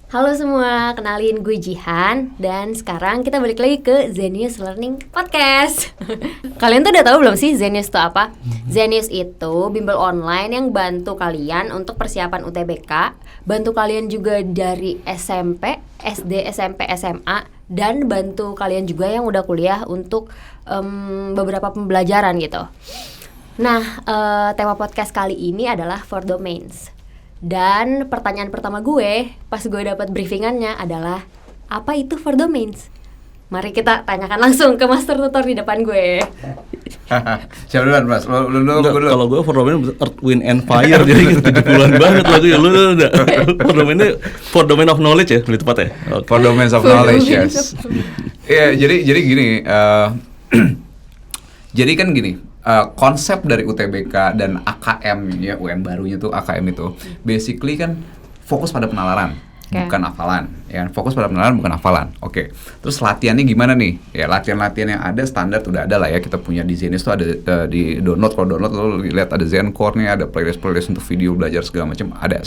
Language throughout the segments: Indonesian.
Halo semua, kenalin gue Jihan. Dan sekarang kita balik lagi ke Zenius Learning Podcast. Kalian tuh udah tahu belum sih Zenius itu apa? Zenius itu bimbel online yang bantu kalian untuk persiapan UTBK, bantu kalian juga dari SMP, SD, SMP, SMA, dan bantu kalian juga yang udah kuliah untuk beberapa pembelajaran gitu. Nah, tema podcast kali ini adalah for domains. Dan pertanyaan pertama gue pas gue dapat briefingannya adalah, apa itu for domains? Mari kita tanyakan langsung ke master tutor di depan gue. Siapa duluan Mas? Lu dulu. Kalau gue for domain Earth, Wind and Fire jadi 70-an banget lagu ya. Lu udah for domainnya for domain of knowledge ya, lebih tepat ya. Okay. For domains of knowledge, yes. Iya, jadi gini. Jadi kan gini. Konsep dari UTBK dan AKM ya, UN barunya tuh AKM itu basically kan fokus pada penalaran, bukan hafalan ya. Fokus pada penalaran bukan hafalan. Oke. Terus latihannya gimana nih? Ya latihan-latihan yang ada standar udah ada lah ya. Kita punya di Zenius tuh ada di download. Kalau download lo lihat ada Zencore-nya, ada playlist untuk video belajar segala macam, ada.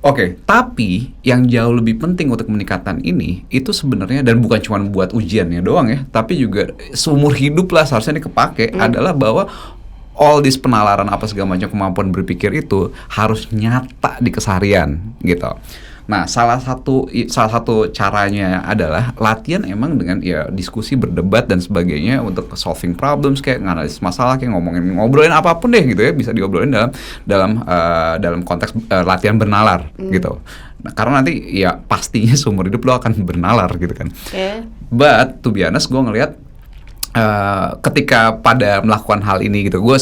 Oke, tapi yang jauh lebih penting untuk meningkatkan ini itu sebenarnya, dan bukan cuma buat ujiannya doang ya, tapi juga seumur hidup lah seharusnya ini kepake, adalah bahwa all this penalaran apa segala macam kemampuan berpikir itu harus nyata di keseharian gitu. Nah, salah satu caranya adalah latihan emang dengan ya diskusi, berdebat dan sebagainya untuk solving problems, kayak nganalisis masalah, kayak ngobrolin apapun deh gitu ya, bisa diobrolin dalam konteks latihan bernalar gitu. Nah, karena nanti ya pastinya seumur hidup lo akan bernalar gitu kan. But to be honest, gue ngelihat ketika pada melakukan hal ini gitu, gue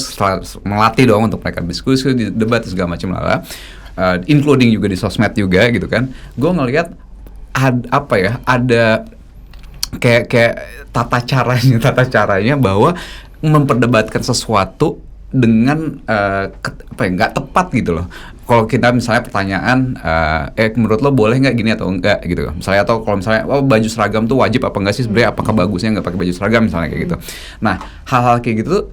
melatih dong untuk mereka diskusi, debat segala macam lah. Including juga di sosmed juga gitu kan, gue ngelihat ada kayak tata caranya bahwa memperdebatkan sesuatu dengan nggak tepat gitu loh. Kalau kita misalnya pertanyaan, menurut lo boleh nggak gini atau enggak gitu, misalnya, atau kalau misalnya baju seragam tuh wajib apa enggak sih sebenarnya, apakah bagusnya nggak pakai baju seragam misalnya kayak gitu. Nah, hal-hal kayak gitu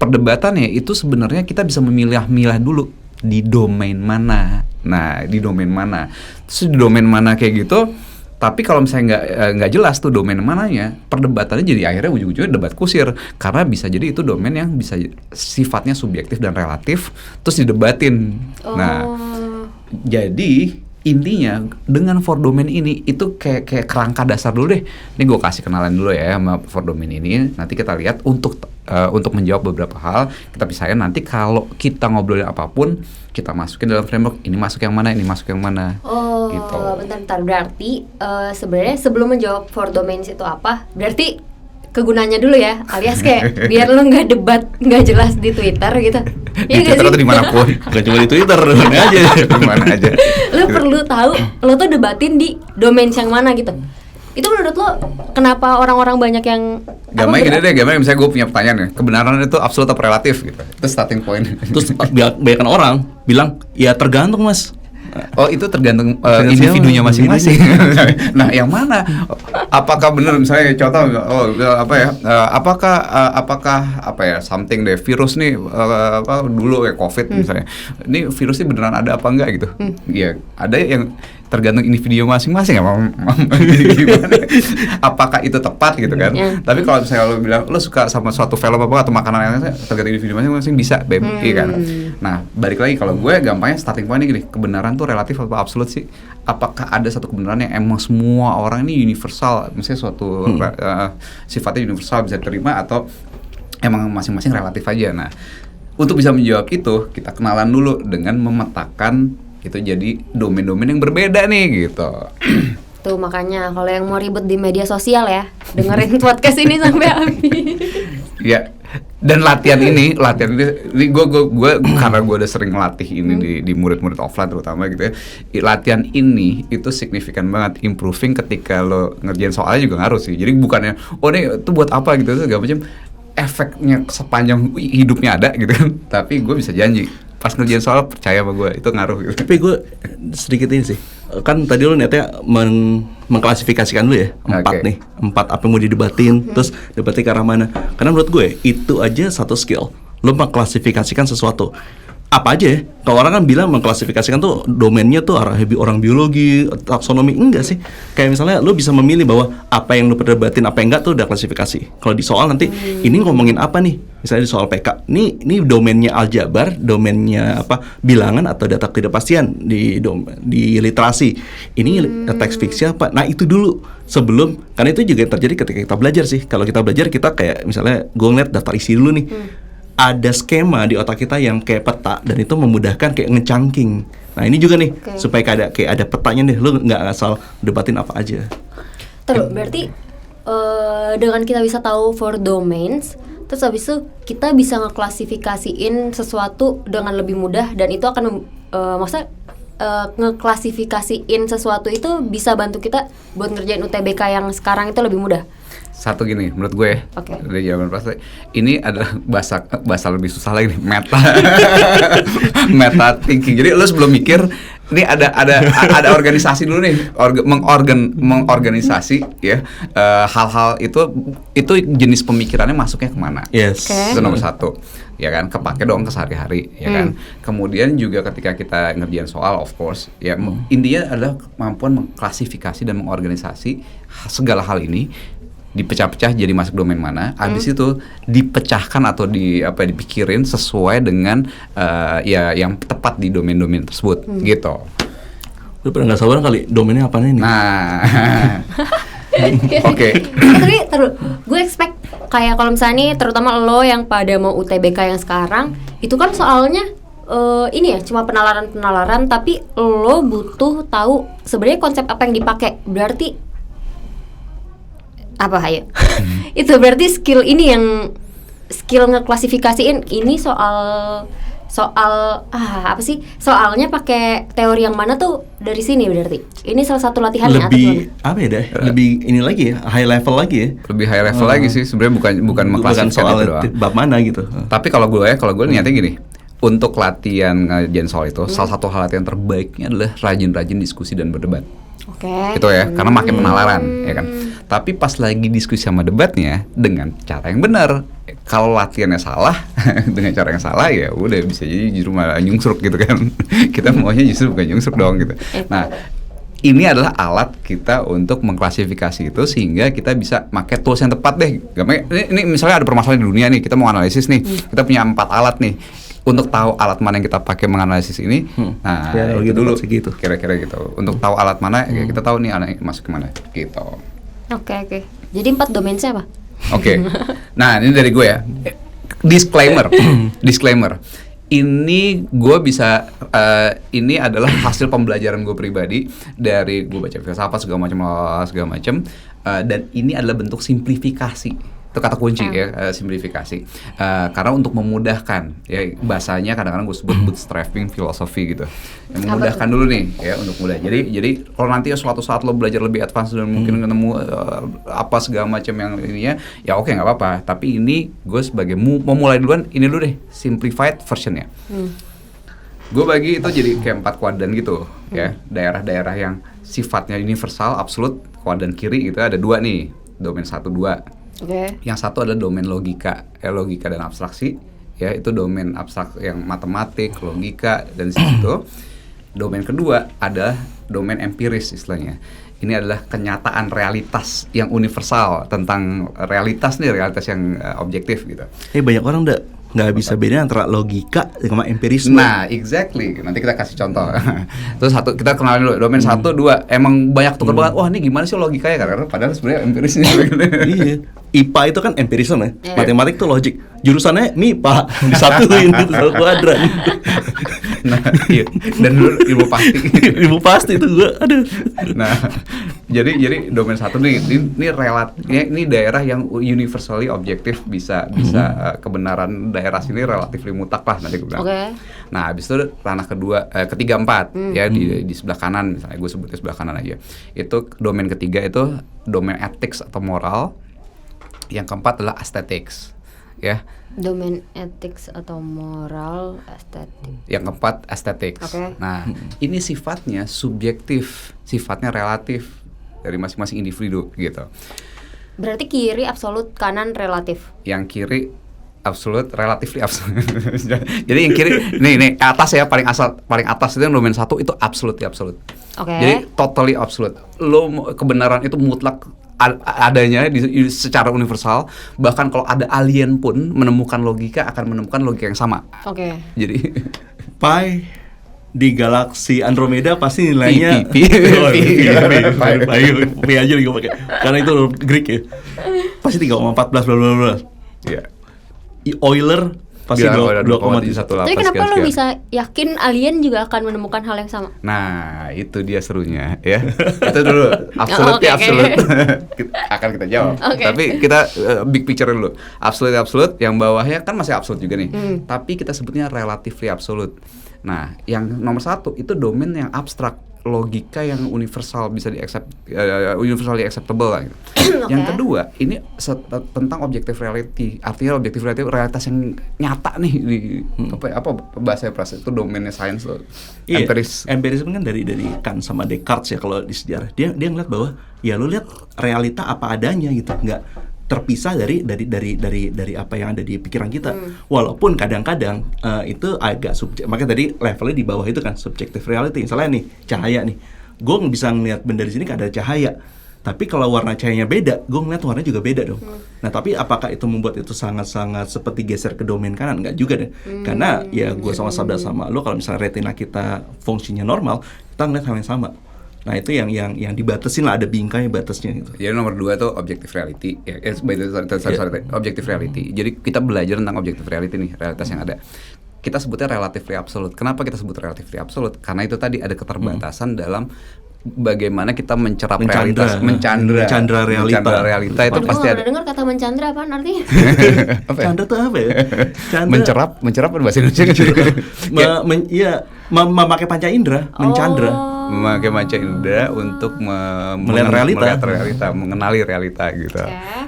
perdebatannya itu sebenarnya kita bisa memilah dulu di domain mana. Nah, di domain mana. Terus di domain mana kayak gitu. Tapi kalau misalnya nggak jelas tuh domain mananya, perdebatannya jadi akhirnya ujung-ujungnya debat kusir, karena bisa jadi itu domain yang bisa sifatnya subjektif dan relatif, terus didebatin. Nah, jadi intinya dengan for domain ini itu kayak kerangka dasar dulu deh. Ini gue kasih kenalan dulu ya sama for domain ini. Nanti kita lihat untuk menjawab beberapa hal, kita pisahin nanti kalau kita ngobrolin apapun, kita masukin dalam framework, ini masuk yang mana, ini masuk yang mana. Gitu. Bentar. Berarti sebenarnya sebelum menjawab for domains itu apa, berarti kegunaannya dulu ya, alias kayak biar lo nggak debat nggak jelas di Twitter gitu. Di Twitter atau dimanapun, bukan cuma di Twitter, dimana aja. Lo perlu tahu lo tuh debatin di domain yang mana gitu. Itu menurut lo kenapa orang-orang banyak yang gamanya gini deh, misalnya gue punya pertanyaan ya, kebenaran itu absolut atau relatif gitu. Itu starting point. Terus banyak orang bilang ya tergantung Mas. Oh, itu tergantung individunya masing-masing. Nah, yang mana? Apakah benar misalnya contoh apakah something deh virus nih dulu kayak COVID misalnya. Ini virus ini beneran ada apa enggak gitu. Ya, ada yang tergantung individu masing-masing ya, gimana? Apakah itu tepat gitu kan? Tapi kalau misalnya lo bilang lo suka sama suatu film apa atau makanan yang tergantung individu masing-masing, bisa iya kan? Nah, balik lagi kalau gue gampangnya starting point-nya gini, kebenaran tuh relatif atau absolut sih? Apakah ada satu kebenaran yang emang semua orang ini universal, misalnya suatu sifatnya universal bisa diterima, atau emang masing-masing relatif aja? Nah, untuk bisa menjawab itu, kita kenalan dulu dengan memetakan itu jadi domain-domain yang berbeda nih gitu. Tuh makanya kalau yang mau ribut di media sosial ya, dengerin podcast ini sampai habis. Ya. Dan latihan ini gue karena gue udah sering ngelatih ini di murid-murid offline terutama gitu ya. Latihan ini itu signifikan banget improving ketika lo ngerjain soalnya juga ngaruh sih. Jadi bukannya ini itu buat apa gitu segala macam, efeknya sepanjang hidupnya ada gitu kan. Tapi gue bisa janji pas ngerjain soal percaya sama gue itu ngaruh gitu. Tapi gue sedikit ini sih, kan tadi lo niatnya mengklasifikasikan dulu ya, 4 apa yang mau didebatin, terus debatnya ke arah mana. Karena menurut gue itu aja satu skill, lo mengklasifikasikan sesuatu. apa aja ya? Kalau orang kan bilang mengklasifikasikan tuh domainnya tuh orang biologi, taksonomi, enggak sih. Kayak misalnya lu bisa memilih bahwa apa yang lu perdebatin, apa yang enggak tuh udah klasifikasi. Kalau di soal nanti ini ngomongin apa nih? Misalnya di soal PK, ini domainnya aljabar, domainnya apa? Bilangan atau data ketidakpastian di literasi. Ini teks fiksi apa? Nah, itu dulu sebelum, karena itu juga terjadi ketika kita belajar sih. Kalau kita belajar kita kayak misalnya gue ngeliat daftar isi dulu nih. Ada skema di otak kita yang kayak peta dan itu memudahkan kayak ngechunking. Nah ini juga nih supaya kayak ada petanya deh, lu nggak asal debatin apa aja. Terus berarti dengan kita bisa tahu for domains, terus habis itu kita bisa ngeklasifikasiin sesuatu dengan lebih mudah dan itu akan maksudnya ngeklasifikasiin sesuatu itu bisa bantu kita buat ngerjain UTBK yang sekarang itu lebih mudah. Satu gini, menurut gue dari zaman pasti ini adalah bahasa lebih susah lagi nih, meta thinking. Jadi lo sebelum mikir, ini ada organisasi dulu nih, mengorganisasi ya hal-hal itu jenis pemikirannya masuknya kemana? Yes. Itu nomor satu, ya kan, kepake dong ke sehari-hari, ya kan. Kemudian juga ketika kita ngerjain soal, of course, ya intinya adalah kemampuan mengklasifikasi dan mengorganisasi segala hal ini. Dipecah-pecah jadi masuk domain mana, habis itu dipecahkan atau dipikirin sesuai dengan ya yang tepat di domain-domain tersebut gitu. Lu pernah nggak sabar kali domainnya apa nih? Nah, oke. Tapi gue expect kayak kalau misalnya nih, terutama lo yang pada mau UTBK yang sekarang, itu kan soalnya ini ya cuma penalaran, tapi lo butuh tahu sebenarnya konsep apa yang dipakai. Berarti apa ayo? Itu berarti skill ini yang skill ngeklasifikasiin ini soal apa sih? Soalnya pakai teori yang mana tuh dari sini berarti. Ini salah satu latihannya lebih apa ya deh? Lebih ini lagi ya, high level lagi ya. Lebih high level lagi sih sebenarnya bukan mengklasifikasi soal doang. bab mana gitu. Tapi kalau gue niatnya gini. Untuk latihan ngerjain soal itu, salah satu hal latihan terbaiknya adalah rajin-rajin diskusi dan berdebat. Oke. Itu ya, karena makin penalaran, ya kan. Tapi pas lagi diskusi sama debatnya dengan cara yang benar. Kalau latihannya salah dengan cara yang salah ya udah bisa jadi justru malah nyungsruk gitu kan. Kita maunya justru bukan nyungsruk dong gitu. Nah, ini adalah alat kita untuk mengklasifikasi itu sehingga kita bisa pakai tools yang tepat deh. Ini misalnya ada permasalahan di dunia nih, kita mau analisis nih. Kita punya 4 alat nih. Untuk tahu alat mana yang kita pakai menganalisis ini, nah ya, itu dulu segitu. Kira-kira gitu. Untuk tahu alat mana, ya kita tahu nih alat masuk kemana gitu. Oke. Jadi 4 domain siapa? Oke. Nah ini dari gue ya. Disclaimer. Ini gue bisa ini adalah hasil pembelajaran gue pribadi dari gue baca filsafat segala macam dan ini adalah bentuk simplifikasi. Itu kata kunci ya, simplifikasi. Karena untuk memudahkan ya, bahasanya kadang-kadang gue sebut bootstrapping filosofi gitu. Yang memudahkan dulu nih ya, untuk mudah. Jadi kalau nanti suatu saat lo belajar lebih advance dan mungkin ketemu apa segala macam yang ininya, ya oke nggak apa-apa. Tapi ini gue sebagai mau mulai duluan, ini dulu deh simplified versionnya. Gue bagi itu jadi kayak 4 kuadran gitu ya. Daerah-daerah yang sifatnya universal, absolut. Kuadran kiri itu ada 2 nih, domain 1, 2. Yang satu adalah domain logika dan abstraksi, ya itu domain abstrak yang matematik, logika dan situ. Domain kedua adalah domain empiris istilahnya. Ini adalah kenyataan realitas yang universal tentang realitas yang objektif gitu. Banyak orang nggak bisa beda antara logika sama empirisme. Nah, exactly. Nanti kita kasih contoh. Terus kita kenalin dulu domain 1, 2. Emang banyak tukar banget. Wah, ini gimana sih logikanya? Karena padahal sebenarnya empirisnya. Iya. IPA itu kan empirisme ya. Matematik itu logik. Jurusannya MIPA. Disatuin itu satu kuadran. Nah, iya. Dan dulu ilmu pasti itu gua. Aduh. Nah, jadi domain 1 nih ini daerah yang universally objektif, bisa kebenaran daerah sini relatifly mutlak lah nanti gue bilang. Nah, habis itu ranah ketiga 4 ya di sebelah kanan, misalnya gue sebutnya sebelah kanan aja. Itu domain ketiga itu domain ethics atau moral. Yang keempat adalah aesthetics, ya. Domain ethics atau moral, estetik. Yang keempat aesthetics. Nah, ini sifatnya subjektif, sifatnya relatif dari masing-masing individu gitu. Berarti kiri absolut, kanan relatif. Yang kiri absolute, relatively absolute. Jadi yang kiri, nih atas ya, paling atas itu yang domain 1 itu absolutely absolute. Oke. Jadi totally absolute. Kebenaran itu mutlak adanya secara universal. Bahkan kalau ada alien pun menemukan logika akan menemukan logika yang sama. Oke. Jadi Pi di galaksi Andromeda pasti nilainya Pi aja nih gue pakai karena itu Greek ya. Pasti 3,14 bla bla bla. Iya. Euler pasti 2,18. Tapi kenapa lo bisa yakin alien juga akan menemukan hal yang sama? Nah, itu dia serunya ya. Itu dulu absolute absolute. Akan kita jawab. Tapi kita big picture dulu. Absolute yang bawahnya kan masih absolute juga nih. Tapi kita sebutnya relatively absolute. Nah, yang nomor 1 itu domain yang abstrak, logika yang universal, bisa universally acceptable lah gitu. Yang kedua, ini tentang objective reality. Artinya objective reality realitas yang nyata nih di apa bahasa itu domainnya science loh. Empirisme kan dari Kant sama Descartes ya kalau di sejarah. Dia ngeliat bahwa ya lu lihat realita apa adanya gitu, nggak terpisah dari apa yang ada di pikiran kita. Walaupun kadang-kadang itu agak subjektif. Makanya tadi levelnya di bawah itu kan subjective reality. Misalnya nih cahaya nih, gue bisa ngeliat benda di sini kan ada cahaya. Tapi kalau warna cahayanya beda, gue ngeliat warnanya juga beda dong. Nah tapi apakah itu membuat itu sangat-sangat seperti geser ke domain kanan? Nggak juga deh. Karena ya gue sama sabda sama lo, kalau misalnya retina kita fungsinya normal, kita ngeliat hal yang sama. Nah itu yang dibatasin lah, ada bingkai batasnya gitu. Jadi nomor 2 tuh objective reality. Objective reality. Jadi kita belajar tentang objective reality nih, realitas yang ada. Kita sebutnya relatively absolute. Kenapa kita sebut relatively absolute? Karena itu tadi ada keterbatasan dalam bagaimana kita mencerap realitas, mencandra realita itu pasti ada. Dengar kata mencandra apaan artinya? Candra tuh apa ya? Mencerap bahasa Indonesia. Memakai panca indera, mencandra. Memakai panca indera untuk melihat realita, mengenali realita gitu.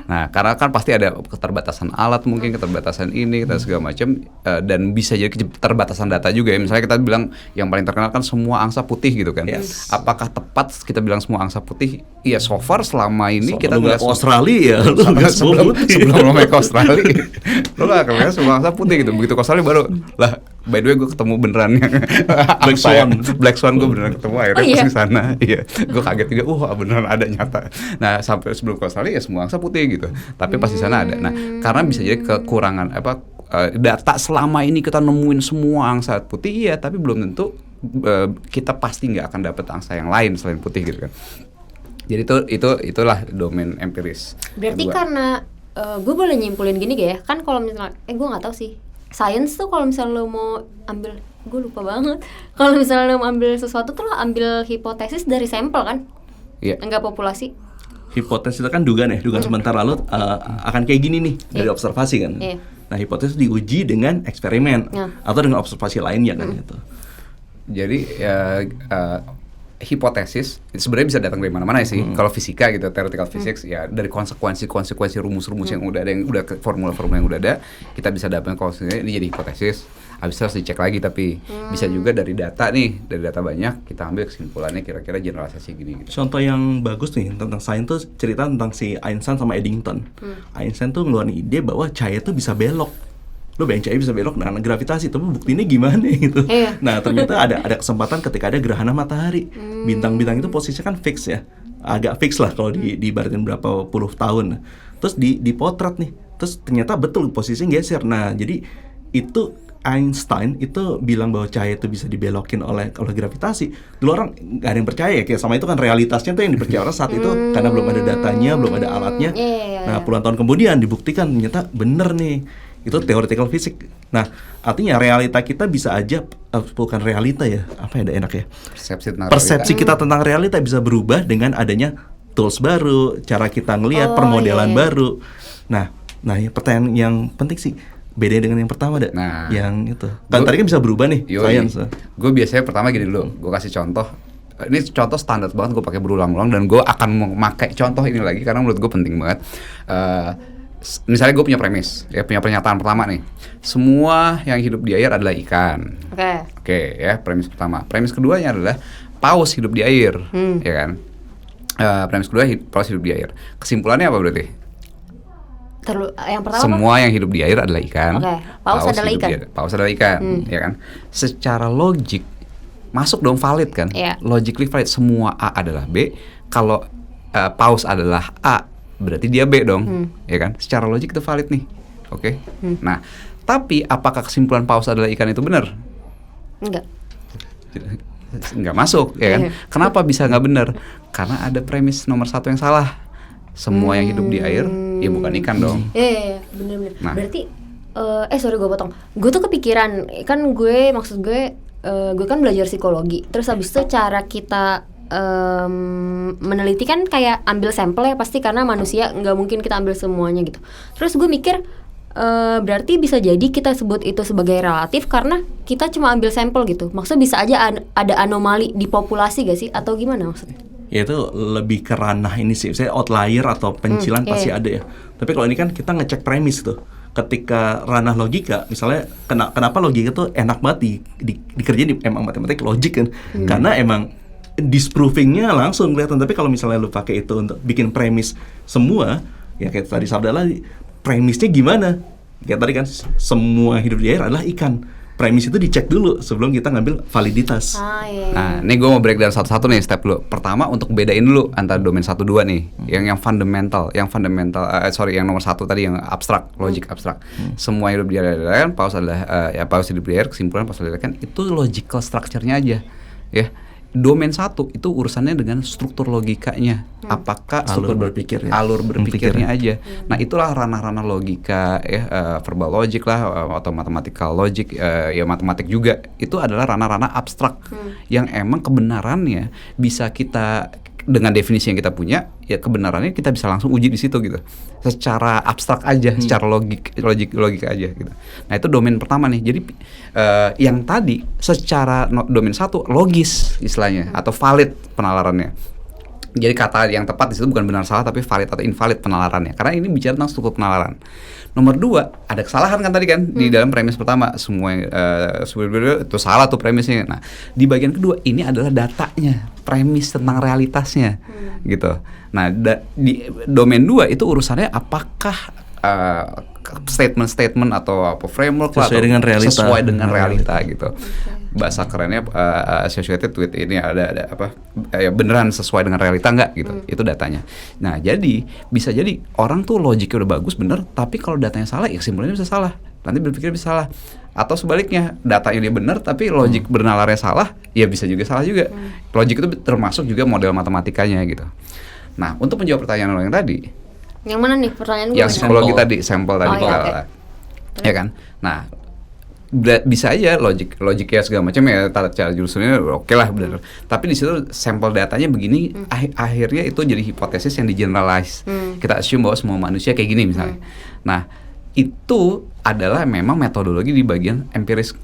Nah, karena kan pasti ada keterbatasan alat, mungkin keterbatasan ini, segala macam, dan bisa jadi keterbatasan data juga ya. Misalnya kita bilang yang paling terkenal kan semua angsa putih gitu kan. Apakah tepat kita bilang semua angsa putih? Iya, so far selama ini kita ngeliat Australia ya, sebelum lo main ke Australia, lo gak akan lihat semua angsa putih gitu. Begitu ke Australia baru lah. By the way, gue ketemu beneran Black Swan gue beneran ketemu akhirnya pas ke sana. Iya, gue kaget juga. Beneran ada nyata. Nah, sampai sebelum ke Australia ya semua angsa putih gitu. Tapi pas di sana ada. Nah, karena bisa jadi kekurangan data selama ini kita nemuin semua angsa putih, iya, tapi belum tentu kita pasti nggak akan dapet angsa yang lain selain putih gitu kan. Jadi itulah domain empiris. Berarti karena gue boleh nyimpulin gini gak ya? Kan kalau misalnya gue nggak tahu sih. Science tuh kalau misalnya lo mau ambil, gue lupa banget. Kalau misalnya lo mau ambil sesuatu tuh lo ambil hipotesis dari sampel kan? Iya. Enggak populasi. Hipotesis itu kan dugaan sementara lo akan kayak gini nih dari observasi kan. Nah hipotesis diuji dengan eksperimen atau dengan observasi lainnya kan gitu. Jadi hipotesis sebenarnya bisa datang dari mana-mana sih. Kalau fisika gitu, theoretical physics ya dari konsekuensi rumus-rumus yang udah ada, yang udah formula-formula yang udah ada, kita bisa dapat konsekuensinya. Ini jadi hipotesis. Habis itu harus dicek lagi, tapi bisa juga dari data nih, dari data banyak kita ambil kesimpulannya kira-kira generalisasi gini gitu. Contoh yang bagus nih tentang sains tuh cerita tentang si Einstein sama Eddington. Einstein tuh ngeluarin ide bahwa cahaya tuh bisa belok. Lo bayangin cahaya bisa belok dengan gravitasi, tapi buktinya gimana gitu. Nah ternyata ada kesempatan ketika ada gerhana matahari. Bintang-bintang itu posisinya kan fix ya, agak fix lah kalau diibaratin berapa puluh tahun. Terus dipotret nih, terus ternyata betul posisinya geser. Nah jadi itu Einstein itu bilang bahwa cahaya itu bisa dibelokin oleh gravitasi. Dulu orang nggak ada yang percaya ya, kayak sama itu kan realitasnya tuh yang dipercaya orang saat itu karena belum ada datanya, belum ada alatnya. Nah puluhan tahun kemudian dibuktikan ternyata bener nih. Itu theoretical physics. Nah, artinya realita kita bisa aja bukan realita ya. Apa ya enak ya? Persepsi kita tentang realita bisa berubah dengan adanya tools baru, cara kita ngelihat, permodelan baru. Nah, pertanyaan yang penting sih beda dengan yang pertama deh. Nah, yang itu. Kan tadi kan bisa berubah nih science. Gue biasanya pertama gini dulu, gue kasih contoh. Ini contoh standar banget, gue pakai berulang-ulang dan gue akan memakai contoh ini lagi karena menurut gue penting banget. Misalnya gue punya premis, ya punya pernyataan pertama nih. Semua yang hidup di air adalah ikan. Oke, ya premis pertama. Premis keduanya adalah paus hidup di air, ya kan? Premis kedua paus hidup di air. Kesimpulannya apa berarti? Yang pertama semua yang hidup di air adalah ikan. Oke, paus adalah hidup ikan. Paus adalah ikan, ya kan? Secara logik masuk dong, valid kan? Iya. Logically valid, semua A adalah B. Kalau paus adalah A, berarti dia B dong, ya kan? Secara logik itu valid nih. Oke. Nah, tapi apakah kesimpulan paus adalah ikan itu benar? Enggak. Nggak masuk, ya kan? Kenapa bisa nggak benar? Karena ada premis nomor 1 yang salah. Semua yang hidup di air, ya bukan ikan dong. Iya, bener-bener. Nah. Berarti, sorry gue potong. Gue tuh kepikiran, kan maksud gue kan belajar psikologi. Terus habis itu cara kita meneliti kan kayak ambil sampel ya pasti, karena manusia nggak mungkin kita ambil semuanya gitu. Terus gue mikir, berarti bisa jadi kita sebut itu sebagai relatif karena kita cuma ambil sampel gitu. Maksudnya bisa aja ada anomali di populasi gak sih? Atau gimana maksudnya? Ya itu lebih ke ranah ini sih, saya outlier atau pencilan pasti ada ya. Tapi kalau ini kan kita ngecek premis tuh. Ketika ranah logika, misalnya kenapa logika tuh enak banget dikerjain emang matematik logik kan? Karena emang disprovingnya langsung kelihatan. Tapi kalau misalnya lu pakai itu untuk bikin premis semua, ya kayak tadi sabda lagi, premisnya gimana? Kayak tadi kan semua hidup di air adalah ikan. Premis itu dicek dulu sebelum kita ngambil validitas. Iya. Nah, ini gue mau breakdown satu-satu nih step dulu. Pertama, untuk bedain dulu antara domain 1, 2 nih. Yang fundamental, yang nomor 1 tadi yang abstrak, logik abstrak. Semua hidup di air kan, paus adalah paus hidup di air, kesimpulan paus adalah kan, itu logical structure-nya aja. Ya. Domain 1 itu urusannya dengan struktur logikanya. Apakah struktur alur berpikirnya aja. Nah, itulah ranah-ranah logika ya, verbal logic lah atau mathematical logic, ya matematik juga. Itu adalah ranah-ranah abstrak yang emang kebenarannya bisa kita, dengan definisi yang kita punya, ya kebenarannya kita bisa langsung uji di situ gitu. Secara abstrak aja, secara logika aja gitu. Nah, itu domain pertama nih. Jadi yang tadi secara domain 1 logis istilahnya atau valid penalarannya. Jadi kata yang tepat di situ bukan benar salah tapi valid atau invalid penalarannya. Karena ini bicara tentang struktur penalaran. Nomor 2, ada kesalahan kan tadi kan di dalam premis pertama, semua itu salah tuh premisnya. Nah, di bagian kedua ini adalah datanya, premis tentang realitasnya gitu. Nah, di domain 2 itu urusannya apakah statement atau apa framework sesuai dengan realita gitu. Bahasa kerennya associated with ini ada apa ya, beneran sesuai dengan realita nggak gitu. Itu datanya. Nah, jadi bisa jadi orang tuh logiknya udah bagus bener, tapi kalau datanya salah ya kesimpulannya bisa salah. Nanti berpikir bisa salah. Atau sebaliknya, datanya dia benar tapi logik bernalarnya salah, ya bisa juga salah juga. Logik itu termasuk juga model matematikanya gitu. Nah, untuk menjawab pertanyaan lo yang tadi, yang mana nih pertanyaan gue? yang psikologi tadi, sampel tadi, ya kan. Nah, bisa aja logiknya segala macam ya, tata cara jurusannya oke lah benar. Tapi di situ sampel datanya begini, akhirnya itu jadi hipotesis yang di-generalize. Kita assume bahwa semua manusia kayak gini misalnya. Nah, itu adalah memang metodologi di bagian empiris,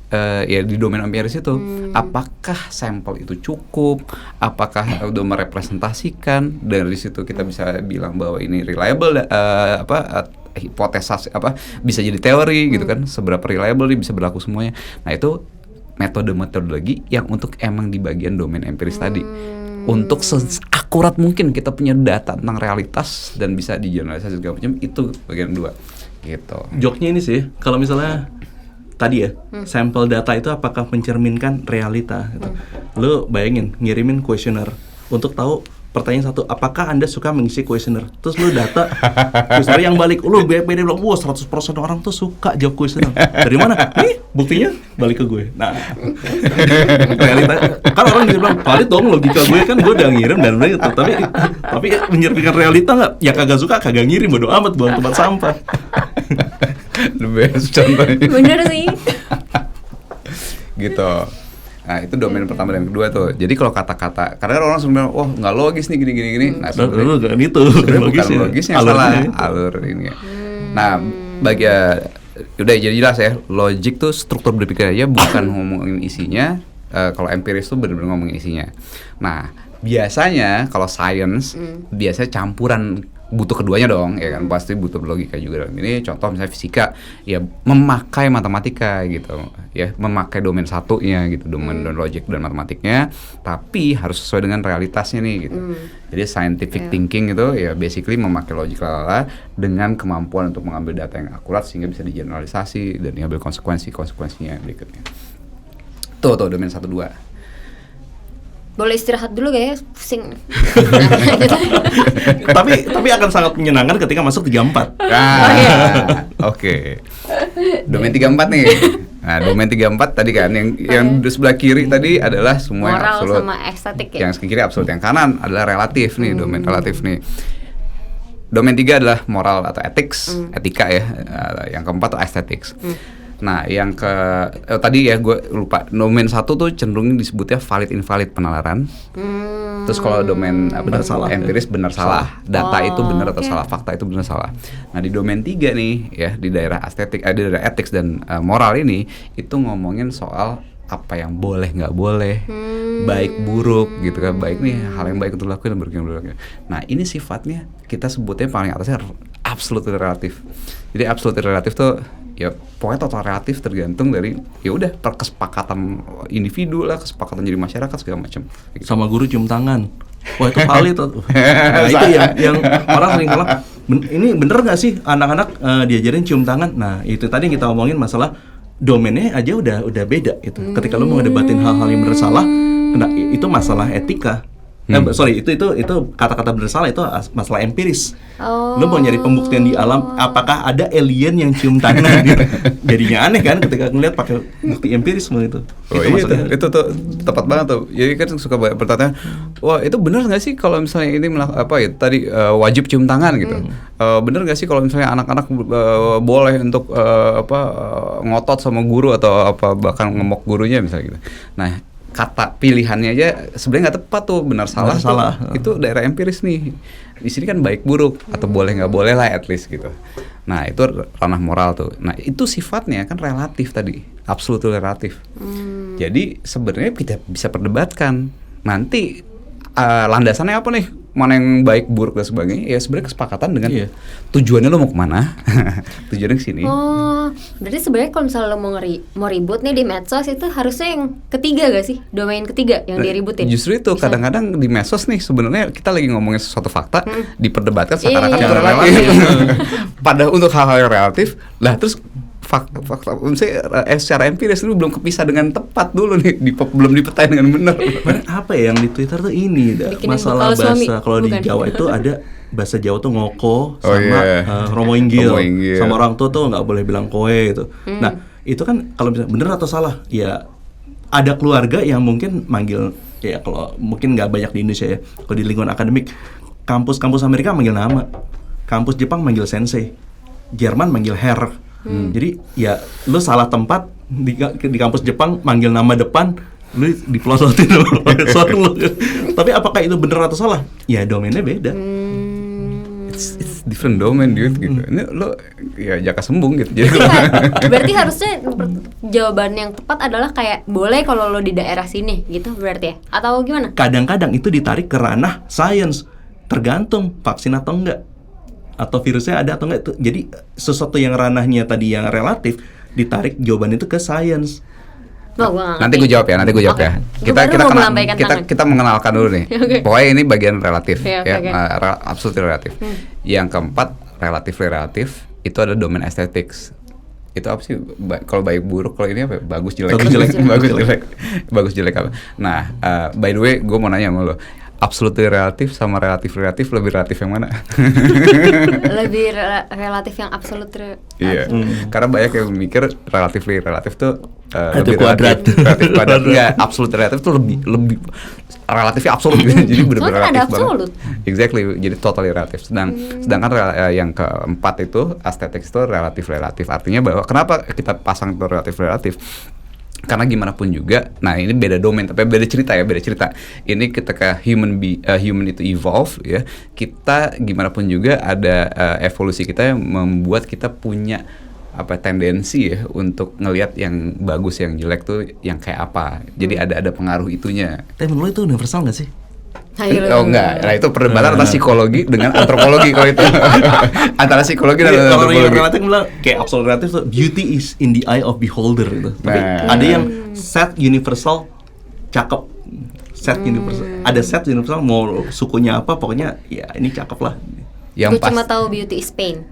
ya di domain empiris itu. Apakah sampel itu cukup? Apakah udah merepresentasikan? Dari situ kita bisa bilang bahwa ini reliable, hipotesis bisa jadi teori gitu kan, seberapa reliable bisa berlaku semuanya. Nah, itu metodologi yang untuk emang di bagian domain empiris tadi, untuk seakurat mungkin kita punya data tentang realitas dan bisa digeneralisasi segala macam. Itu bagian 2 gitu. Joknya ini sih, kalau misalnya tadi ya, sampel data itu apakah mencerminkan realita gitu. Lu bayangin ngirimin kuesioner untuk tahu pertanyaan satu, apakah Anda suka mengisi kuesioner? Terus lu data kuesioner yang balik, lu BPD bilang, wah 100% orang tuh suka jawab kuesioner. Dari mana? Nih, buktinya balik ke gue. Nah, realita kan orang bilang, valid dong logika gue kan, gue udah ngirim dan begitu. Tapi menyerpikan realita nggak? Ya kagak suka, kagak ngirim, bodo amat, buang tempat sampah. The best contohnya. Bener sih. Gitu. Nah, itu domain pertama dan kedua tuh. Jadi kalau kata-kata, karena orang sebenarnya, wah nggak logis nih gini. Nah, sebenarnya itu bukan logisnya salah, alur ini. Nah, udah jadi jelas ya, logik tuh struktur berpikir aja, bukan ngomongin isinya. Kalau empiris tuh benar-benar ngomongin isinya. Nah, biasanya kalau science biasanya campuran butuh keduanya dong, ya kan, pasti butuh logika juga dalam ini. Contoh misalnya fisika, ya memakai matematika gitu, ya memakai domain satunya gitu, domain logik dan matematiknya, tapi harus sesuai dengan realitasnya nih gitu. Jadi scientific thinking itu ya basically memakai logik dengan kemampuan untuk mengambil data yang akurat sehingga bisa digeneralisasi dan diambil konsekuensinya berikutnya. Tuh domain 1-2. Boleh istirahat dulu gak ya? Pusing. tapi akan sangat menyenangkan ketika masuk 3-4. Oke. Domain 3-4 nih. Nah, domain 3-4 tadi kan yang di sebelah kiri tadi adalah semua yang moral absolut. sama estetik ya. Yang kiri absolut, yang kanan adalah relatif nih, domain relatif nih. Domain 3 adalah moral atau ethics, etika ya. Yang keempat tuh aesthetics. Nah, yang tadi ya gue lupa. Domain 1 tuh cenderung disebutnya valid invalid penalaran. Terus kalau domain benar salah, empiris benar salah. Data itu benar atau salah, fakta itu benar salah. Nah, di domain 3 nih ya, di daerah estetik, di daerah ethics dan moral ini itu ngomongin soal apa yang boleh nggak boleh, baik buruk gitu kan, baik nih hal yang baik untuk dilakukan dan buruk yang dilakukan. Nah, ini sifatnya kita sebutnya paling atasnya absolute relatif. Jadi absolute relatif tuh ya pokoknya total relatif tergantung dari ya udah kesepakatan individu lah, kesepakatan jadi masyarakat segala macam. Gitu. Sama guru cium tangan. Wah, itu valid tuh. Nah, itu yang orang sering salah. Ini bener nggak sih anak-anak diajarin cium tangan? Nah, itu tadi yang kita omongin masalah domainnya aja udah beda gitu. Ketika lu mau ngedebatin hal-hal yang benar salah, itu masalah etika. Itu kata-kata benar salah itu masalah empiris. Lu mau nyari pembuktian di alam, apakah ada alien yang cium tangan gitu. Jadinya aneh kan ketika ngeliat pakai bukti empiris semua itu. Itu tuh tepat banget tuh. Jadi kan suka bertanya, wah itu benar nggak sih kalau misalnya ini wajib cium tangan gitu. Benar nggak sih kalau misalnya anak-anak boleh untuk ngotot sama guru atau bahkan ngemok gurunya misalnya gitu. Nah, kata pilihannya aja sebenarnya nggak tepat tuh, benar salah. Itu daerah empiris nih. Di sini kan baik buruk atau boleh nggak boleh lah at least gitu. Nah, itu ranah moral tuh. Nah, itu sifatnya kan relatif tadi, absolut relatif. Jadi sebenarnya kita bisa perdebatkan nanti landasannya apa nih, mana yang baik buruk dan sebagainya. Ya sebenarnya kesepakatan dengan tujuannya lo mau kemana. Tujuannya ke sini. Oh, berarti sebenarnya kalau misalnya lo mau ribut nih di medsos itu harusnya yang ketiga gak sih? Domain ketiga yang diributin. Justru itu kadang-kadang di medsos nih sebenarnya kita lagi ngomongin sesuatu fakta diperdebatkan seakan-akan itu relatif. Padahal untuk hal-hal yang relatif lah, terus fakta secara empiris itu belum kepisah dengan tepat dulu nih, belum dipetain dengan benar. Apa ya yang di Twitter tuh ini masalah bahasa. Kalau di Jawa itu ada bahasa Jawa tuh ngoko sama romo inggil. Sama orang tua tuh nggak boleh bilang koe gitu. Nah, itu kan kalau misalnya bener atau salah, ya ada keluarga yang mungkin manggil, ya kalau mungkin nggak banyak di Indonesia ya, kalau di lingkungan akademik, kampus Amerika manggil nama, kampus Jepang manggil sensei, Jerman manggil Herr. Jadi ya lu salah tempat di kampus Jepang manggil nama depan, lu dipelototin sama profesor lu. Tapi apakah itu benar atau salah? Ya domainnya beda. It's different domain dude gitu. Ini lo ya jaka sembung gitu. Jadi berarti harusnya jawaban yang tepat adalah kayak boleh kalau lo di daerah sini gitu berarti ya? Atau gimana? Kadang-kadang itu ditarik ke ranah science. Tergantung vaksin atau enggak, atau virusnya ada atau enggak. Jadi sesuatu yang ranahnya tadi yang relatif ditarik jawaban itu ke science. Nanti gue jawab ya. Kita mengenalkan dulu nih. Pokoknya ini bagian relatif absolut relatif. Yang keempat relatif itu ada domain aesthetics. Itu apa sih? Kalau baik buruk, kalau ini apa? Bagus jelek apa? Nah, by the way, gue mau nanya sama lo. Absolutely relatif sama relatif lebih relatif yang mana? Lebih relatif yang absolut. Iya. Karena banyak yang mikir relatif tuh lebih kuadrat. Relatif kuadrat. Enggak, absolut relatif tuh lebih relatifnya absolut gitu. Jadi benar-benar relatif banget. Exactly. Jadi totally relatif. Sedangkan yang keempat itu aesthetics itu relatif. Artinya bahwa kenapa kita pasang itu relatif? Karena gimana pun juga, nah ini beda domain, tapi beda cerita. Ini ketika human itu evolve ya, kita gimana pun juga ada evolusi kita yang membuat kita punya tendensi ya untuk ngelihat yang bagus, yang jelek tuh yang kayak apa. Jadi ada pengaruh itunya. Tapi menurut lo itu universal nggak sih? Oh enggak, nah itu perdebatan antara psikologi dengan antropologi kalau itu. Antara psikologi dan Kalau yang antropologi. relatif bilang kayak absolute relatif tuh beauty is in the eye of beholder gitu. Tapi ada yang set universal cakep. Set universal. Ada set universal mau sukunya apa pokoknya ya ini cakep lah. Yang Gue cuma tahu beauty is pain.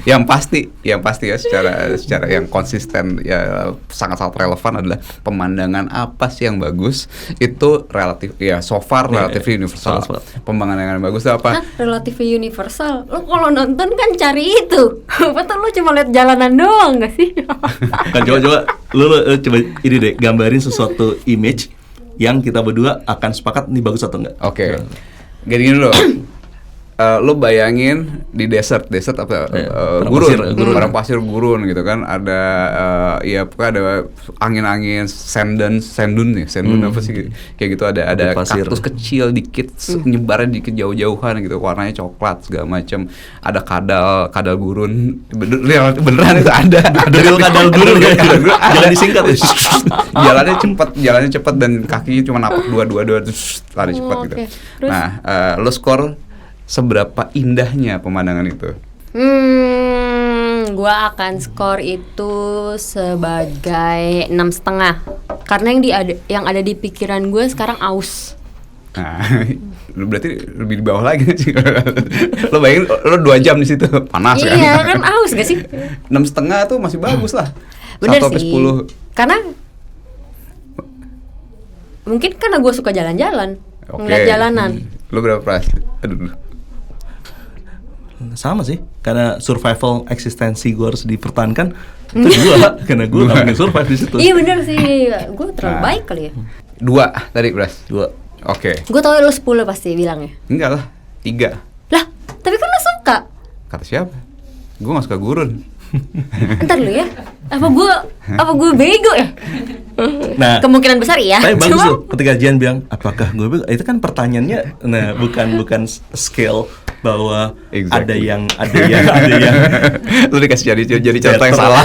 yang pasti ya secara yang konsisten ya sangat-sangat relevan adalah pemandangan apa sih yang bagus itu relatif ya so far relatif universal. Pemandangan yang bagus itu apa? Hah? Relatif universal. Lo kalau nonton kan cari itu. Betul, lo cuma lihat jalanan doang gak sih? Kan coba lu coba ini deh gambarin sesuatu image yang kita berdua akan sepakat ini bagus atau enggak. Oke. Gini dulu. Lo bayangin di desert apa gurun, padang pasir gurun gitu kan, ada ya pokoknya ada angin-angin sand dune apa sih kayak gitu, ada pasir. kaktus kecil dikit nyebarnya dikit jauh-jauhan gitu, warnanya coklat segala macam, ada kadal gurun, beneran itu ada Real kadal gurun jangan disingkat ya. jalannya cepet dan kakinya cuma napak dua terus lari cepet gitu. Oke. Terus? Nah, lo skor seberapa indahnya pemandangan itu? Gua akan skor itu sebagai 6,5 karena yang ada di pikiran gue sekarang aus. Nah, lu berarti lebih di bawah lagi sih. Lo bayangin, lo 2 jam di situ panas kan? Iya kan aus gak sih? 6,5 tuh masih bagus lah. Bener 1 sampai sih. 10. Karena mungkin karena gue suka jalan-jalan, ngeliat jalanan. Lo berapa pras? Aduh. Sama sih, karena survival eksistensi gue harus dipertahankan itu 2 karena gue nggak mungkin survive di situ. Iya bener sih, gue terlalu baik kali ya. 2 tadi pras. 2. Oke. Gue tau lo 10 pasti bilangnya. Enggak lah, 3. Lah, tapi kan lo suka. Kata siapa? Gue gak suka gurun. Ntar lu ya, apa gue bego ya? Nah, Kemungkinan besar iya. tapi bagus Cuma- tuh ketika Jian bilang apakah gue bego? Itu kan pertanyaannya, nah bukan scale bahwa Exactly. ada yang Lu dikasih jadi contoh yang salah.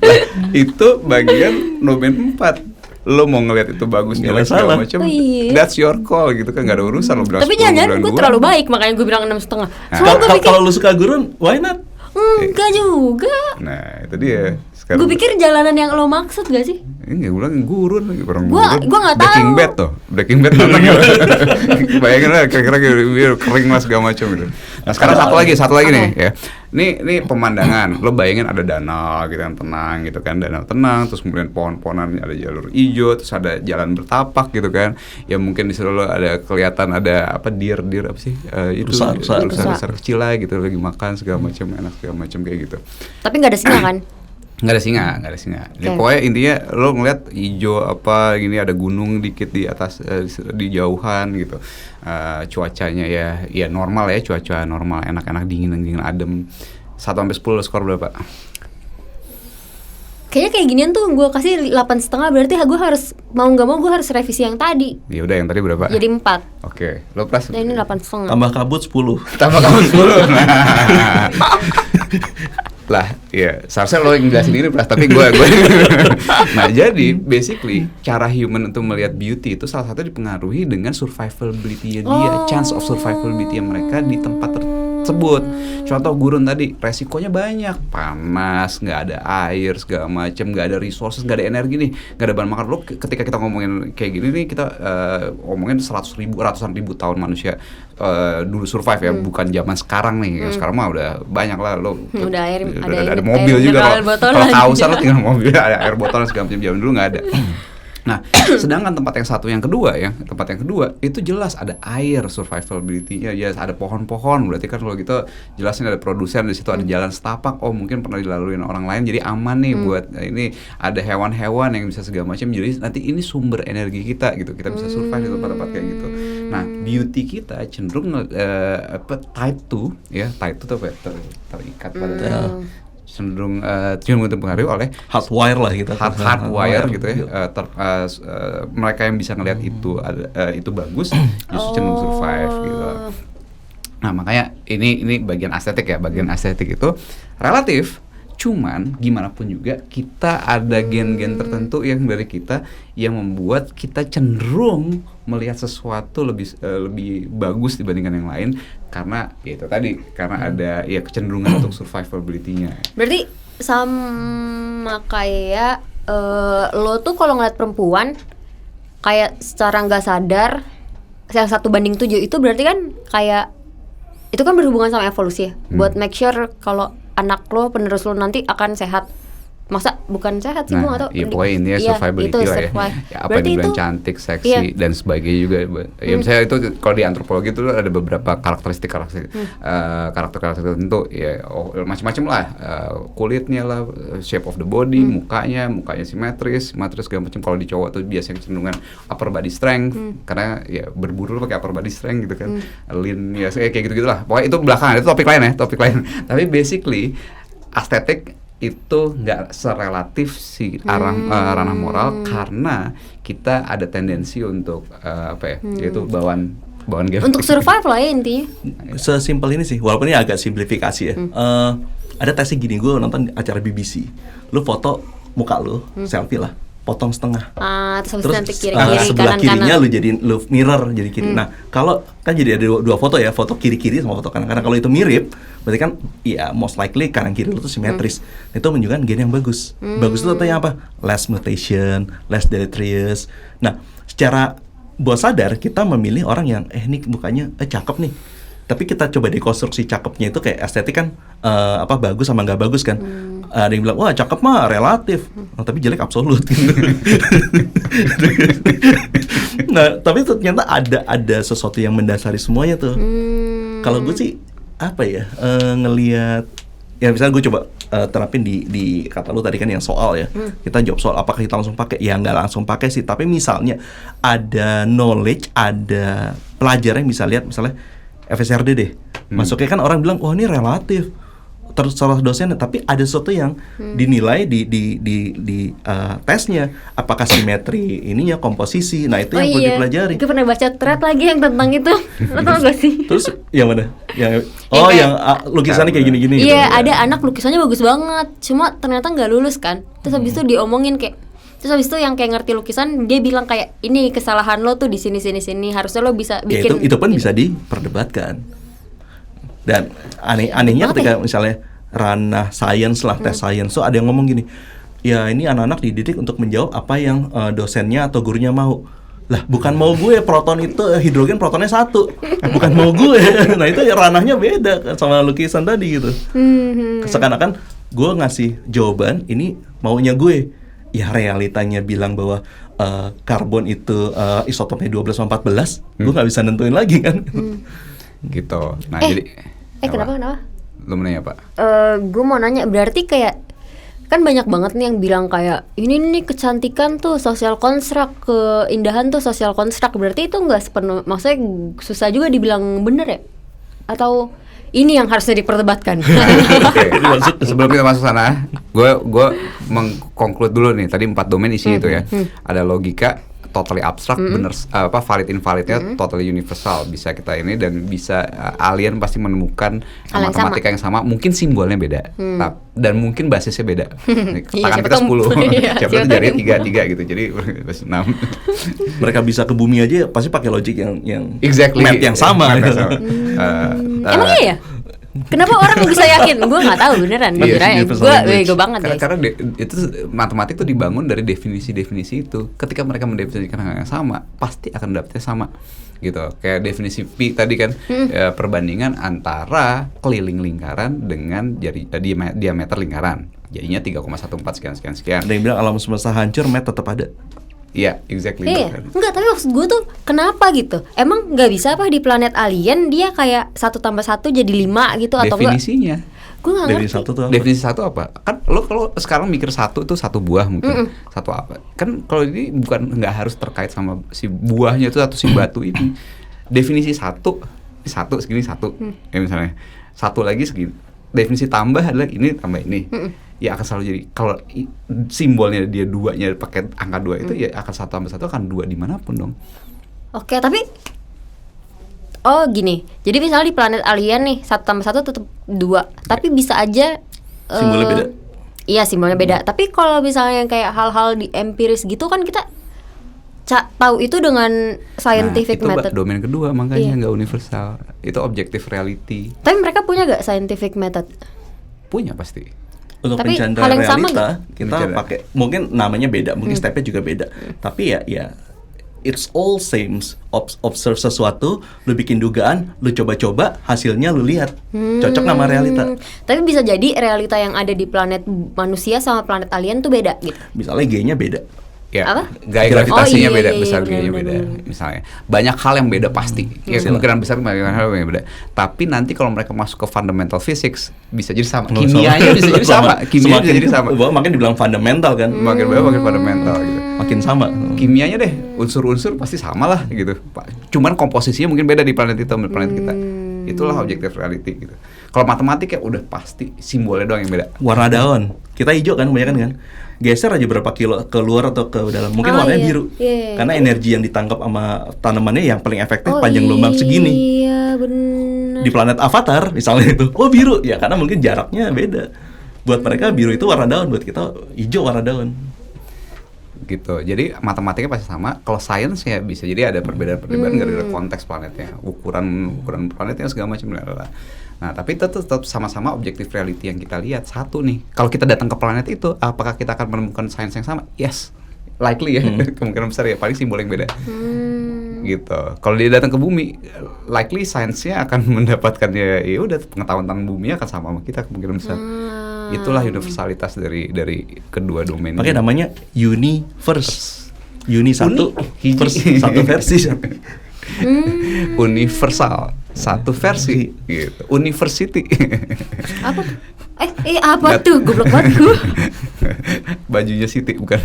Lah, itu bagian nomen 4. Lo mau ngelihat itu bagus Nggak jelek segala masalah. macam, Oh, iya. that's your call gitu kan, nggak ada urusan lo bilang. Tapi 10, jangan-jangan bilang gue 2. terlalu baik makanya gue bilang 6,5. Soalnya gue pikir kalau lu suka gurun, why not? enggak juga. Nah itu dia. Sekarang Gue pikir jalanan yang lo maksud gak sih? ini gue bilang gurun lagi orang Gua nggak Breaking tahu. Bad tuh, Breaking Bad mana gitu. Bayangin lah kira-kira kering lah segala macam gitu. Nah sekarang satu lagi nih ya. Ini pemandangan, lo bayangin ada danau gitu kan tenang gitu kan, danau tenang, terus kemudian pohon-pohonan, ada jalur hijau, terus ada jalan bertapak gitu kan. Ya mungkin di situ lo ada kelihatan ada apa deer apa sih? Itu rusa kecil lah gitu lagi makan segala macam, enak segala macam kayak gitu. Tapi nggak ada singa kan? Nggak ada singa. Jadi Oke. pokoknya intinya lo ngeliat hijau apa gini, ada gunung dikit di atas di jauhan gitu. Cuacanya ya normal ya, cuaca normal, enak-enak, dingin adem. 1 sampai 10 skor berapa? Kayaknya kayak ginian tuh gue kasih 8,5, berarti gue harus mau nggak mau gue harus revisi yang tadi. Ya udah yang tadi berapa? Jadi 4. Oke, lo plus. Dan ini 8,5. Tambah kabut 10. Tambah kamu 10. Lah, ya seharusnya lo yang jelasin ini plus, tapi gue. Nah, jadi basically cara human untuk melihat beauty itu salah satu dipengaruhi dengan survivability-nya dia, chance of survivability mereka di tempat tersebut. Contoh gurun tadi, resikonya banyak, panas, nggak ada air segala macam, nggak ada resources, nggak ada energi nih, nggak ada bahan makan. Lo ketika kita ngomongin kayak gini nih, kita ngomongin ratusan ribu tahun manusia dulu survive ya, bukan zaman sekarang nih. Sekarang mah udah banyak lah lo. Udah Ada mobil juga air kalau botolan. kausan lo tinggal mobil, ada air botolan segala macam, zaman dulu nggak ada. Nah, sedangkan tempat yang kedua itu jelas ada air, survivability-nya ya, ada pohon-pohon, berarti kan kalau gitu jelasnya ada produsen di situ, ada jalan setapak, oh mungkin pernah dilaluin orang lain, jadi aman nih buat ini, ada hewan-hewan yang bisa segala macam, jadi nanti ini sumber energi kita gitu, kita bisa survive di tempat-tempat kayak gitu. Nah, beauty kita cenderung tied to tuh apa ya, terikat pada cenderung terpengaruhi oleh Hardwire lah kita. hardwire gitu ya. Mereka yang bisa ngelihat itu bagus justru cenderung survive gitu. Nah makanya ini bagian estetik ya, bagian estetik itu relatif. Cuman gimana pun juga kita ada gen-gen tertentu yang dari kita yang membuat kita cenderung melihat sesuatu lebih bagus dibandingkan yang lain karena ya itu tadi karena ada ya kecenderungan untuk survivability-nya. Berarti sama kayak lo tuh kalau ngeliat perempuan kayak secara nggak sadar yang 1:7 itu berarti kan kayak itu kan berhubungan sama evolusi ya, buat make sure kalau anak lo penerus lo nanti akan sehat. Masa bukan sehat sih, gue gak tau. Iya pokoknya intinya survivability lah ya. Ya apa yang dibilang cantik, seksi, dan sebagainya juga. Ya misalnya itu kalau di antropologi itu ada beberapa karakteristik karakter tertentu ya macam-macam lah, kulitnya lah, shape of the body, mukanya simetris segala macam. Kalau di cowok tuh biasanya kecenderungan upper body strength karena ya berburu pakai upper body strength gitu kan, lean ya kayak gitu lah. Pokoknya itu belakangan, itu topik lain. Tapi basically estetik itu nggak serelatif si ranah moral karena kita ada tendensi untuk yaitu bawaan genetik. Untuk survive lah ya intinya. Sesimpel ini sih, walaupun ini agak simplifikasi ya. Ada tesnya gini, gue nonton acara BBC, lu foto muka lu, selfie lah, potong setengah. Terus nanti kiri-kiri, sebelah kanan-kanan. kirinya lu jadi lu mirror jadi kiri. Nah kalau kan jadi ada dua foto ya, foto kiri-kiri sama foto kanan. Karena kalau itu mirip, berarti kan ya most likely kanan kiri lu tuh simetris. Itu menunjukkan gen yang bagus. Bagus itu artinya apa? Less mutation, less deleterious. Nah secara bawah sadar kita memilih orang yang ini mukanya cakep nih. Tapi kita coba dekonstruksi cakepnya itu kayak estetik kan bagus sama nggak bagus kan. Ada yang bilang wah cakep mah relatif, tapi jelek absolut. Nah tapi ternyata ada sesuatu yang mendasari semuanya tuh. Kalau gue sih ngelihat ya misalnya gue coba terapin di kata lu tadi kan yang soal ya. Kita jawab soal apakah kita langsung pakai? Ya nggak langsung pakai sih. Tapi misalnya ada knowledge, ada pelajaran yang bisa lihat misalnya FSRD deh. Masuknya kan orang bilang, wah ini relatif. Terus salah dosen, tapi ada sesuatu yang dinilai di tesnya. Apakah simetri ininya, komposisi. Nah itu yang perlu dipelajari. Gue pernah baca thread lagi yang tentang itu. Lo tau gak sih? Terus yang mana? Yang lukisannya kayak gini-gini gitu. Iya, ada anak lukisannya bagus banget. Cuma ternyata gak lulus kan. Terus habis itu diomongin kayak, terus habis itu yang kayak ngerti lukisan dia bilang kayak ini kesalahan lo tuh di sini harusnya lo bisa bikin. Ya, itu pun bisa diperdebatkan. Dan anehnya ketika misalnya ranah sains lah, tes sains, so ada yang ngomong gini, ya ini anak-anak dididik untuk menjawab apa yang dosennya atau gurunya mau. Lah bukan mau gue, proton itu hidrogen protonnya 1, bukan mau gue. Nah itu ya ranahnya beda sama lukisan tadi gitu. Seakan-akan gue ngasih jawaban ini maunya gue. Ya realitanya bilang bahwa karbon itu isotopnya 12 sama 14, gue nggak bisa nentuin lagi kan. Gitu. Nah jadi kenapa? Lu mau nanya apa? Gue mau nanya berarti kayak kan banyak banget nih yang bilang kayak ini nih kecantikan tuh social construct, keindahan tuh social construct. Berarti itu nggak sepenuh, maksudnya susah juga dibilang bener ya? Atau ini yang harusnya diperdebatkan? Sebelum kita masuk sana, gue mengkonklud dulu nih. Tadi 4 domain isinya itu ya. Ada logika, totally abstrak, bener valid invalidnya totally universal, bisa kita ini dan bisa alien pasti menemukan matematika yang sama, mungkin simbolnya beda dan mungkin basisnya beda. Tangan kita 10, siapa tuh jari 3 gitu, jadi 6. Mereka bisa ke bumi aja pasti pakai logik yang exactly math yang sama. Emang iya ya? Kenapa orang bisa yakin? Gue nggak tahu beneran. Gue bego banget guys. Karena itu matematik tuh dibangun dari definisi-definisi itu. Ketika mereka mendefinisikan hal yang sama, pasti akan dapetnya sama, gitu. Kayak definisi pi tadi kan, perbandingan antara keliling lingkaran dengan diameter lingkaran. Jadinya 3,14 sekian. Ada yang bilang alam semesta hancur, math tetap ada. Iya, exactly. Enggak, tapi maksud gue tuh kenapa gitu? Emang nggak bisa apa di planet alien dia kayak 1 tambah 1 jadi 5 gitu atau enggak? Definisinya. Gue nggak ngerti. Definisi 1 apa? Kan lo kalau sekarang mikir 1 itu 1 buah mungkin. 1 apa? Kan kalau ini bukan nggak harus terkait sama si buahnya itu atau si batu ini. Definisi 1 segini 1. Ya misalnya 1 lagi segini. Definisi tambah adalah ini tambah ini. Ya akan selalu jadi, kalau simbolnya dia 2-nya pakai angka 2 itu ya akan 1 tambah 1 akan 2 dimanapun dong. Oke, tapi gini, jadi misalnya di planet alien nih 1 tambah 1 tetap 2, tapi bisa aja simbolnya beda. Iya, simbolnya beda. Tapi kalau misalnya yang kayak hal-hal di empiris gitu kan kita tahu itu dengan scientific nah, itu method. domain kedua makanya Iya. nggak universal. Itu objective reality. Tapi mereka punya gak scientific method? Punya pasti. Untuk Tapi pencandaan hal yang sama realita kita Pencandaan. pakai mungkin namanya beda, mungkin stepnya juga beda. Tapi ya it's all same. Observe sesuatu, lu bikin dugaan, lu coba-coba, hasilnya lu lihat. Cocok nama realita. Tapi bisa jadi realita yang ada di planet manusia sama planet alien tuh beda gitu. Misalnya G-nya beda. Ya, Apa? gaya Oh, iya, gravitasinya beda, iya, besar iya, gayanya benar, beda. benar. Misalnya, banyak hal yang beda pasti. Ya, kemungkinan besar banyak hal yang beda. Tapi nanti kalau mereka masuk ke fundamental physics bisa jadi sama. Kimianya bisa jadi sama. Kimia bisa jadi sama. Makin dibilang fundamental kan. Makin banyak makin fundamental gitu. Makin sama. Kimianya deh, unsur-unsur pasti sama lah gitu. Cuman komposisinya mungkin beda di planet itu sama planet kita. Itulah objective reality gitu. Kalau matematik ya udah pasti simbolnya doang yang beda. Warna daun. Kita hijau kan kebanyakan kan. Geser aja berapa kilo ke luar atau ke dalam, mungkin Oh, warnanya iya. biru. Iya. Karena energi yang ditangkap sama tanamannya yang paling efektif Oh, panjang gelombang segini. Iya, benar. Di planet Avatar misalnya itu, oh biru ya karena mungkin jaraknya beda. Buat mereka biru itu warna daun, buat kita hijau warna daun. Gitu. Jadi matematiknya pasti sama. Kalau sains ya bisa jadi ada perbedaan-perbedaan gara-gara konteks planetnya, ukuran planetnya segala macam. Nah, tapi tetap sama-sama objektif reality yang kita lihat satu nih. Kalau kita datang ke planet itu, apakah kita akan menemukan sains yang sama? Yes, likely ya. Kemungkinan besar ya. Paling simbol yang beda. Gitu. Kalau dia datang ke bumi, likely sainsnya akan mendapatkan ya udah pengetahuan tentang bumi akan sama kita kemungkinan besar. Itulah universalitas dari kedua domain. Makanya namanya universe. Uni satu, hiji. versi, satu versi. Universal, satu versi gitu. University. Apa tuh? Apa tuh? Goblok banget gue. Bajunya Siti bukan.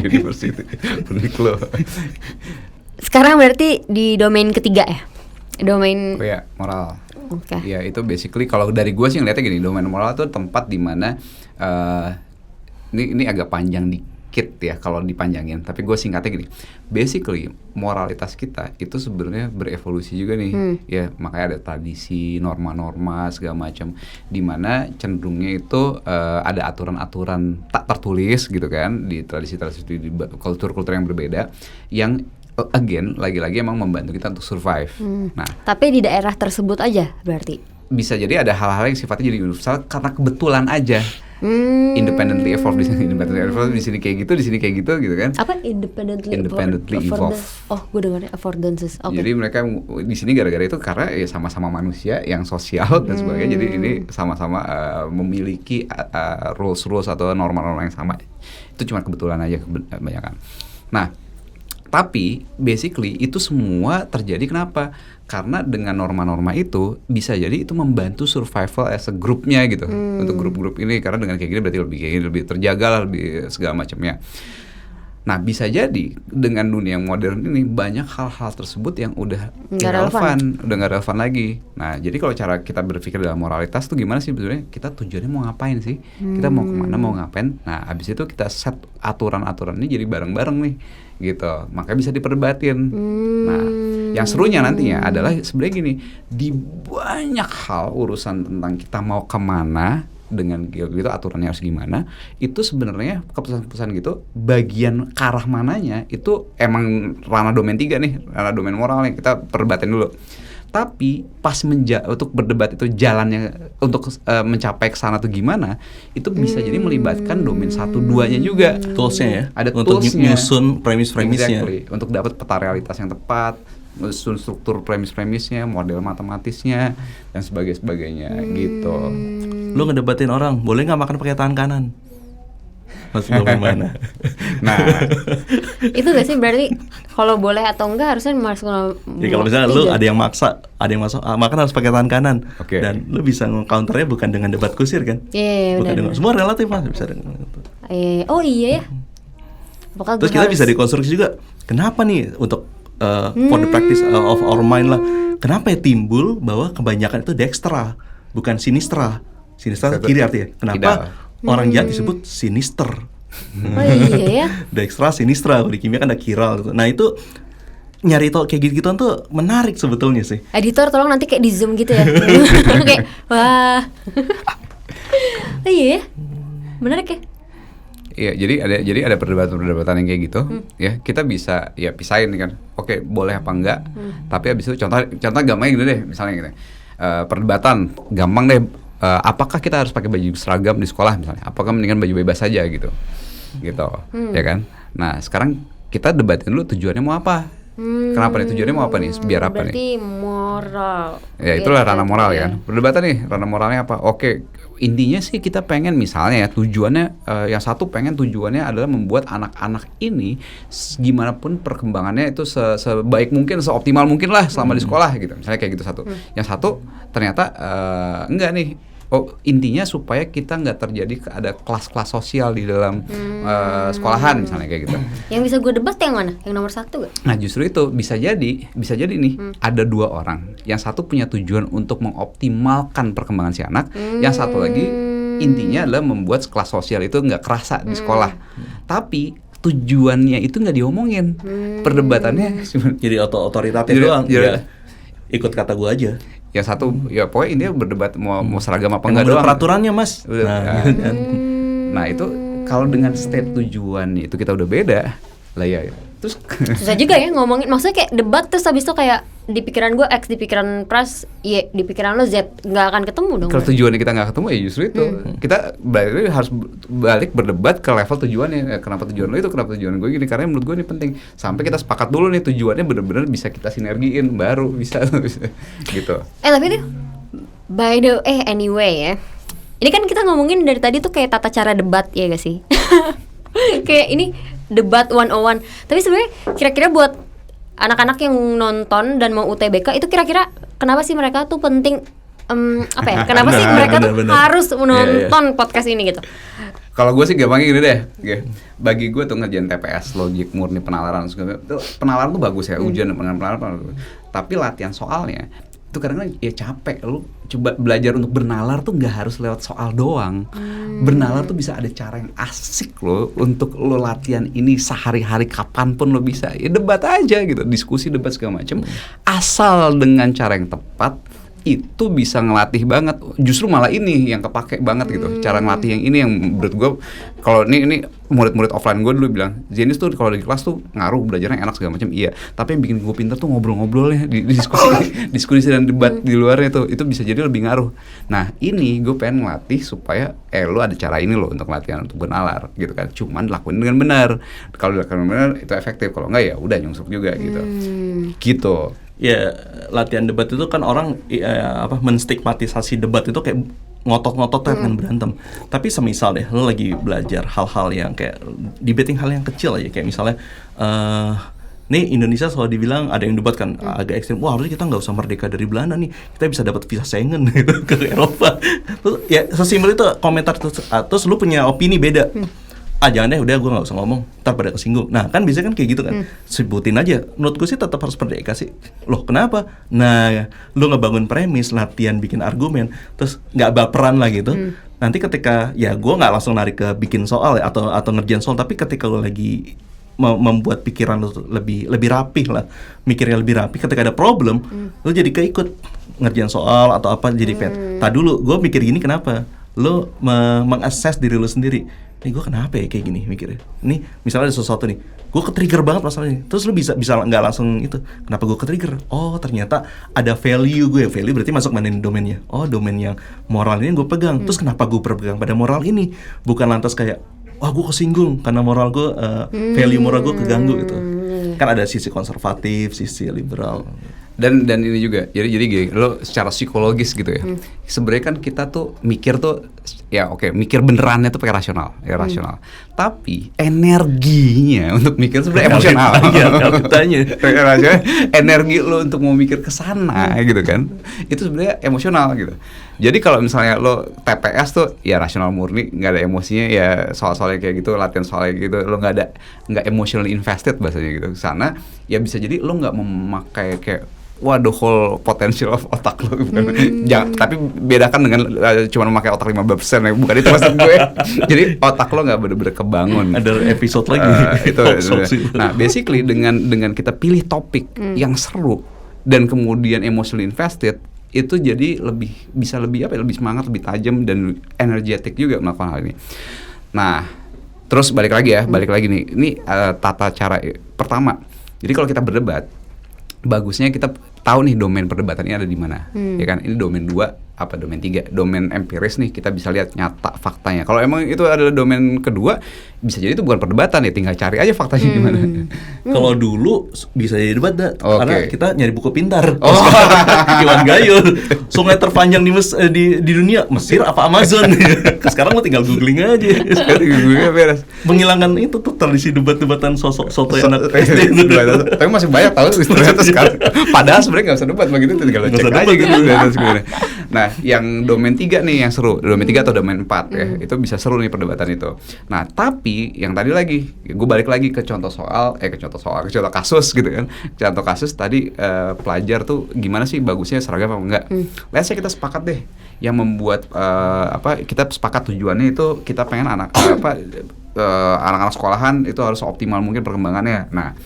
University. Uniqlo. Sekarang berarti di domain ketiga ya? Domain Oh ya, moral. Oke. Ya itu basically kalau dari gue sih ngeliatnya gini, domain moral itu tempat di mana ini agak panjang dikit ya kalau dipanjangin, tapi gue singkatnya gini. Basically moralitas kita itu sebenarnya berevolusi juga nih. Ya, makanya ada tradisi, norma-norma segala macam di mana cenderungnya itu ada aturan-aturan tak tertulis gitu kan di tradisi-tradisi di kultur-kultur yang berbeda yang again lagi-lagi emang membantu kita untuk survive. Nah, Tapi di daerah tersebut aja berarti. bisa jadi ada hal-hal yang sifatnya jadi universal karena kebetulan aja. Independently evolve di sini kayak gitu, di sini kayak gitu kan. Apa independently Evolve. Oh, gue dengarnya affordances. Oke. Jadi mereka di sini gara-gara itu karena ya sama-sama manusia yang sosial dan sebagainya. Jadi ini sama-sama memiliki rules atau norma-norma yang sama. Itu cuma kebetulan aja kebanyakan. Nah, tapi basically itu semua terjadi kenapa? Karena dengan norma-norma itu bisa jadi itu membantu survival as a grupnya gitu. Untuk grup-grup ini karena dengan kayak gini berarti lebih terjaga lah, lebih segala macamnya. Nah, bisa jadi dengan dunia modern ini banyak hal-hal tersebut yang udah Nggak udah nggak relevan lagi. Nah, jadi kalau cara kita berpikir dalam moralitas tuh gimana sih sebetulnya? Kita tujuannya mau ngapain sih? Kita mau kemana, mau ngapain? Nah, abis itu kita set aturan-aturan ini jadi bareng-bareng nih, gitu. Makanya bisa diperdebatin. Nah, yang serunya nantinya adalah sebenarnya gini, di banyak hal urusan tentang kita mau kemana dengan gitu aturannya harus gimana, itu sebenarnya keputusan-keputusan gitu bagian ke arah mananya itu emang ranah domain 3 nih, ranah domain moral nih, kita perdebatin dulu. Tapi pas untuk berdebat itu jalannya untuk mencapai ke sana tuh gimana, itu bisa jadi melibatkan domain 1-2-nya juga. Toolsnya ya, Ada untuk toolsnya. nyusun premis-premisnya. Exactly. Untuk dapat peta realitas yang tepat, nyusun struktur premis-premisnya, model matematisnya dan sebagainya gitu. Lu ngedebatin orang, boleh nggak makan pakai tangan kanan? Maksudnya gimana? Nah, Itu gak sih berarti kalau boleh atau enggak harusnya masuk Ya kalau misalnya lu ada yang maksa, ada yang masuk makan harus pakai tangan kanan, Oke. dan lu bisa nge-counternya bukan dengan debat kusir kan? Iya, Bukan dengan benar. semua relatif mas, bisa dengan itu. Oh iya ya. Apakah Terus gue kita harus- bisa dikonstruksi juga, kenapa nih untuk for the practice of our mind lah, kenapa ya timbul bahwa kebanyakan itu dextra, bukan sinistra. Sinistra Betul. kiri artinya. Kenapa Kidal. orang jahat disebut sinister? Oh iya ya. Dextra, sinistra, kalau di kimia kan ada kiral gitu. Nah itu nyari tau kayak gitu-gituan tuh menarik sebetulnya sih. Editor tolong nanti kayak di zoom gitu ya. Kayak wah. Oh iya ya. Menarik ya. Iya, jadi ada perdebatan yang kayak gitu, ya kita bisa ya pisahin kan, oke boleh apa enggak, tapi abis itu contoh gampangnya gitu deh, misalnya gitu, perdebatan gampang deh, apakah kita harus pakai baju seragam di sekolah misalnya, apakah mendingan baju bebas saja gitu, ya kan? Nah sekarang kita debatin dulu tujuannya mau apa. Kenapa nih tujuannya mau apa nih? Biar apa nih? Berarti moral. Ya itulah ranah moral kan. Perdebatan nih, ranah moralnya apa? Oke, intinya sih kita pengen misalnya ya tujuannya yang satu pengen tujuannya adalah membuat anak-anak ini gimana pun perkembangannya itu sebaik mungkin, seoptimal mungkin lah selama di sekolah gitu. Misalnya kayak gitu satu. Yang satu ternyata enggak nih. Oh, intinya supaya kita nggak terjadi ada kelas-kelas sosial di dalam sekolahan misalnya kayak gitu. Yang bisa gue debat yang mana? Yang nomor 1 gak? Nah justru itu bisa jadi nih ada 2 orang. Yang satu punya tujuan untuk mengoptimalkan perkembangan si anak, yang satu lagi intinya adalah membuat kelas sosial itu nggak kerasa di sekolah. Tapi tujuannya itu nggak diomongin. Perdebatannya Jadi otoritatif doang. Ya, ikut kata gue aja. Yang satu ya pokoknya ini berdebat mau seragam apa enggak doang. Peraturannya mas. Nah itu kalau dengan state tujuannya itu kita udah beda lah ya. Terus susah juga ya ngomongin, maksudnya kayak debat terus habis itu kayak di pikiran gue X, di pikiran Pras Y, di pikiran lo Z, nggak akan ketemu dong. Kalau tujuannya kita nggak ketemu ya justru itu kita harus balik berdebat ke level tujuannya. Kenapa tujuan lo itu, kenapa tujuan gue gini, karena menurut gue ini penting. Sampai kita sepakat dulu nih tujuannya benar-benar bisa kita sinergiin, baru bisa gitu. Tapi nih by the anyway ya, ini kan kita ngomongin dari tadi tuh kayak tata cara debat ya gak sih? Kayak ini debat 101. Tapi sebenarnya kira-kira buat anak-anak yang nonton dan mau UTBK itu kira-kira kenapa sih mereka tuh penting apa ya? Kenapa sih mereka tuh harus menonton podcast ini gitu? Kalau gue sih gampangnya gini deh, bagi gue tuh ngerjain TPS, logik murni, penalaran tuh bagus ya, ujian dengan penalaran. Tapi latihan soalnya itu kadang-kadang ya capek. Lu coba belajar untuk bernalar tuh nggak harus lewat soal doang. Bernalar tuh bisa ada cara yang asik loh untuk lo latihan ini sehari-hari kapanpun lo bisa. Ya debat aja gitu, diskusi, debat segala macam. Asal dengan cara yang tepat itu bisa ngelatih banget. Justru malah ini yang kepake banget gitu. Cara ngelatih yang ini yang menurut gue, kalau ini murid-murid offline gue dulu bilang, Zenius tuh kalau di kelas tuh ngaruh, belajarnya enak segala macam. Iya, tapi yang bikin gue pintar tuh ngobrol-ngobrolnya di diskusi dan debat di luarnya tuh, itu bisa jadi lebih ngaruh. Nah ini gue pengen ngelatih supaya lo ada cara ini loh untuk latihan untuk bernalar gitu kan. Cuman lakuin dengan benar. Kalau dilakukan dengan benar itu efektif. Kalau enggak ya udah nyungsep juga gitu. Gitu. Ya latihan debat itu kan orang menstigmatisasi debat itu kayak ngotot-ngotot kan berantem. Tapi semisal deh lo lagi belajar hal-hal yang kayak debating hal yang kecil aja, kayak misalnya nih Indonesia selalu dibilang ada yang debat kan agak ekstrim. Wah harusnya kita nggak usah merdeka dari Belanda nih, kita bisa dapat visa Schengen gitu ke Eropa. Terus ya sesimpel itu komentar terus lu punya opini beda. Jangan deh, udah gue nggak usah ngomong, ntar pada kesinggung. Nah kan biasanya kan kayak gitu kan, sebutin aja. Menurut gue sih tetap harus merdeka sih. Loh kenapa? Nah lu ngebangun premis, latihan bikin argumen, terus nggak baperan lah gitu. Nanti ketika ya gue nggak langsung narik ke bikin soal ya, atau ngerjain soal, tapi ketika lu lagi membuat pikiran lu lebih rapih lah, mikirnya lebih rapih. Ketika ada problem, lu jadi keikut ngerjain soal atau apa, jadi tak dulu gue mikir gini kenapa? Lu mengakses diri lu sendiri. Nih gue kenapa ya kayak gini mikirnya. Nih misalnya ada sesuatu nih, gue ke-trigger banget masalahnya. Terus lu bisa nggak langsung itu. Kenapa gue ke-trigger? Oh ternyata ada value gue. Value berarti masuk mana nih domainnya? Oh domain yang moral ini gue pegang. Terus kenapa gue berpegang pada moral ini? Bukan lantas kayak wah gue kesinggung karena moral gue value moral gue keganggu gitu. Kan ada sisi konservatif, sisi liberal. Dan ini juga, jadi gini, lo secara psikologis gitu ya. Sebenarnya kan kita tuh mikir tuh, ya oke, mikir benerannya tuh pakai rasional, ya rasional. Tapi energinya untuk mikir sebenarnya emosional. Energi lo untuk mau mikir ke sana gitu kan, itu sebenarnya emosional gitu. Jadi kalau misalnya lo TPS tuh ya rasional murni, nggak ada emosinya, ya soal-soalnya kayak gitu, latihan soalnya gitu, lo nggak emotionally invested bahasanya gitu. Sana ya bisa jadi lo nggak memakai kayak the whole potential of otak lo bukan. Tapi bedakan dengan cuma memakai otak 15% ya, bukan itu maksud gue. Jadi otak lo nggak bener-bener kebangun. Ada episode lagi itu. Nah basically dengan kita pilih topik yang seru dan kemudian emotionally invested, itu jadi bisa lebih semangat, lebih tajam dan energetik juga melakukan hal ini. Nah, terus balik lagi nih, ini tata cara pertama. Jadi kalau kita berdebat, bagusnya kita tahu nih domain perdebatan ini ada di mana, ya kan? Ini domain 2 apa domain 3, domain empiris nih, kita bisa lihat nyata faktanya. Kalau emang itu adalah domain kedua, bisa jadi itu bukan perdebatan ya, tinggal cari aja faktanya gimana. Kalau dulu bisa jadi debat karena kita nyari buku pintar. Oh. Iwan Gayul, sungai terpanjang di dunia Mesir apa Amazon. Sekarang lo tinggal googling aja. Beres. Menghilangkan itu tuh tradisi debat-debatan sosok anak SD itu. Tapi masih banyak tahu ternyata sekarang. Padahal sebenarnya nggak usah debat begitu, tinggal cek aja gitu. Nah, yang domain 3 nih yang seru, domain 3 atau domain 4 ya, itu bisa seru nih perdebatan itu. Nah, tapi yang tadi lagi, gue balik lagi ke contoh kasus gitu kan. Contoh kasus tadi pelajar tuh gimana sih bagusnya seragam apa enggak? Let's say kita sepakat deh, yang membuat kita sepakat tujuannya itu kita pengen anak-anak sekolahan itu harus optimal mungkin perkembangannya. Nah,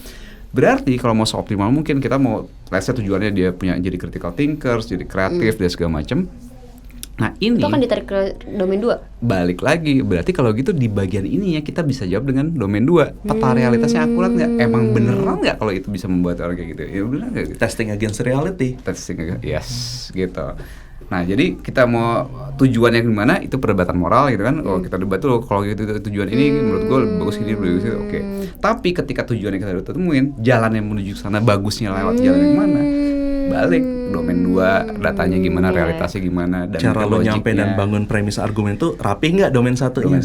berarti kalau mau seoptimal mungkin kita mau, let's say tujuannya dia punya jadi critical thinkers, jadi kreatif dan segala macam. Nah, ini itu akan ditarik ke domain 2. Balik lagi, berarti kalau gitu di bagian ini ya kita bisa jawab dengan domain 2. Peta realitasnya akurat nggak? Emang beneran nggak kalau itu bisa membuat orang kayak gitu? Ya bener nggak? Gitu? Testing against reality. Yes, gitu. Nah, jadi kita mau tujuannya gimana, itu perdebatan moral gitu kan. Kita debat tuh kalau gitu tujuan ini menurut gue bagus ini, bagus itu, oke. Tapi ketika tujuannya kita udah temuin, jalan yang menuju sana bagusnya lewat jalan yang mana, balik domain 2, datanya gimana, realitasnya gimana, dan cara lo nyampe dan bangun premis argumen tuh rapi nggak domain satunya?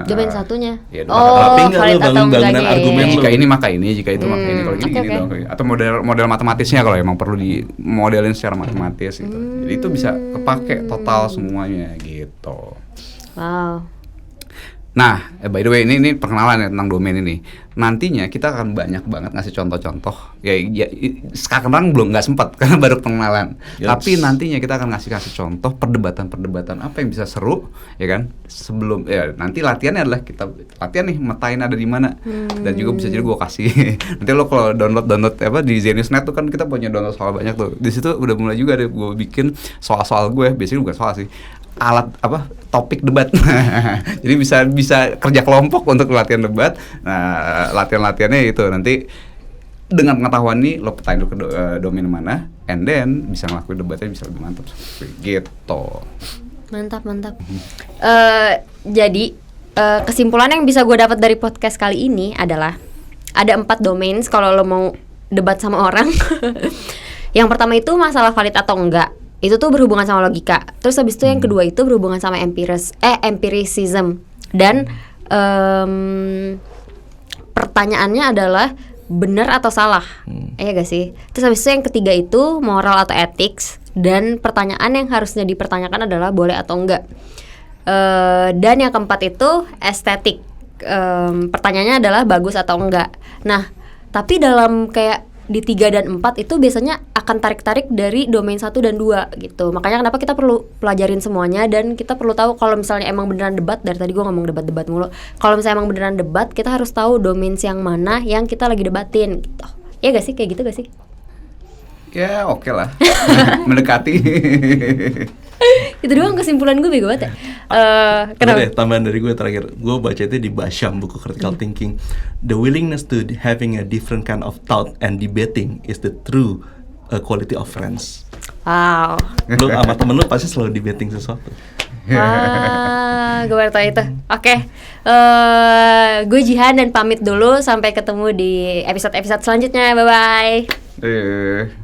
Domain satunya. Ya, rapi nggak lo bangunan argumen jika lo? ini maka ini, jika itu maka ini, kalau gini dong. Atau model matematisnya kalau emang perlu di modelin secara matematis gitu. Jadi itu bisa kepake total semuanya gitu. Wow. Nah, by the way ini perkenalan ya tentang domain ini. Nantinya kita akan banyak banget ngasih contoh-contoh. Ya sekarang belum, nggak sempat karena baru pengenalan. Yes. Tapi nantinya kita akan ngasih contoh perdebatan apa yang bisa seru, ya kan? Sebelum nanti latihannya adalah kita latihan nih metain ada di mana. Dan juga bisa jadi gue kasih. Nanti lo kalau download di Zenius.net tuh kan kita punya download soal banyak tuh. Di situ udah mulai juga deh gue bikin soal-soal gue. Biasanya bukan soal sih, alat topik debat. Jadi bisa kerja kelompok untuk latihan debat. Nah, latihan-latihannya itu nanti dengan pengetahuan nih lo petain dulu ke domain mana, and then bisa ngelakuin debatnya bisa lebih mantap gitu. Mantap. Jadi kesimpulan yang bisa gue dapat dari podcast kali ini adalah ada 4 domain kalau lo mau debat sama orang. Yang pertama itu masalah valid atau enggak. Itu tuh berhubungan sama logika. Terus habis itu yang kedua itu berhubungan sama empiricism. Dan pertanyaannya adalah benar atau salah. Iya gak sih? Terus habis itu yang ketiga itu moral atau ethics. Dan pertanyaan yang harusnya dipertanyakan adalah boleh atau enggak. Dan yang keempat itu estetik. Pertanyaannya adalah bagus atau enggak. Nah, tapi dalam kayak di 3 dan 4 itu biasanya akan tarik-tarik dari domain 1 dan 2 gitu. Makanya kenapa kita perlu pelajarin semuanya, dan kita perlu tahu kalau misalnya emang beneran debat. Dari tadi gue ngomong debat mulu. Kalau misalnya emang beneran debat, kita harus tahu domain yang mana yang kita lagi debatin gitu. Ya gak sih? Kayak gitu gak sih? Ya oke lah. Mendekati. Itu doang kesimpulan gue, bego banget ya. Kenapa? Deh, tambahan dari gue terakhir. Gue baca itu di Basham, buku Critical Thinking. The willingness to having a different kind of thought and debating is the true quality of friends. Wow. Lu sama temen lu pasti selalu debating sesuatu. Gue baru tau itu. Oke. Gue Jihan dan pamit dulu. Sampai ketemu di episode-episode selanjutnya. Bye-bye.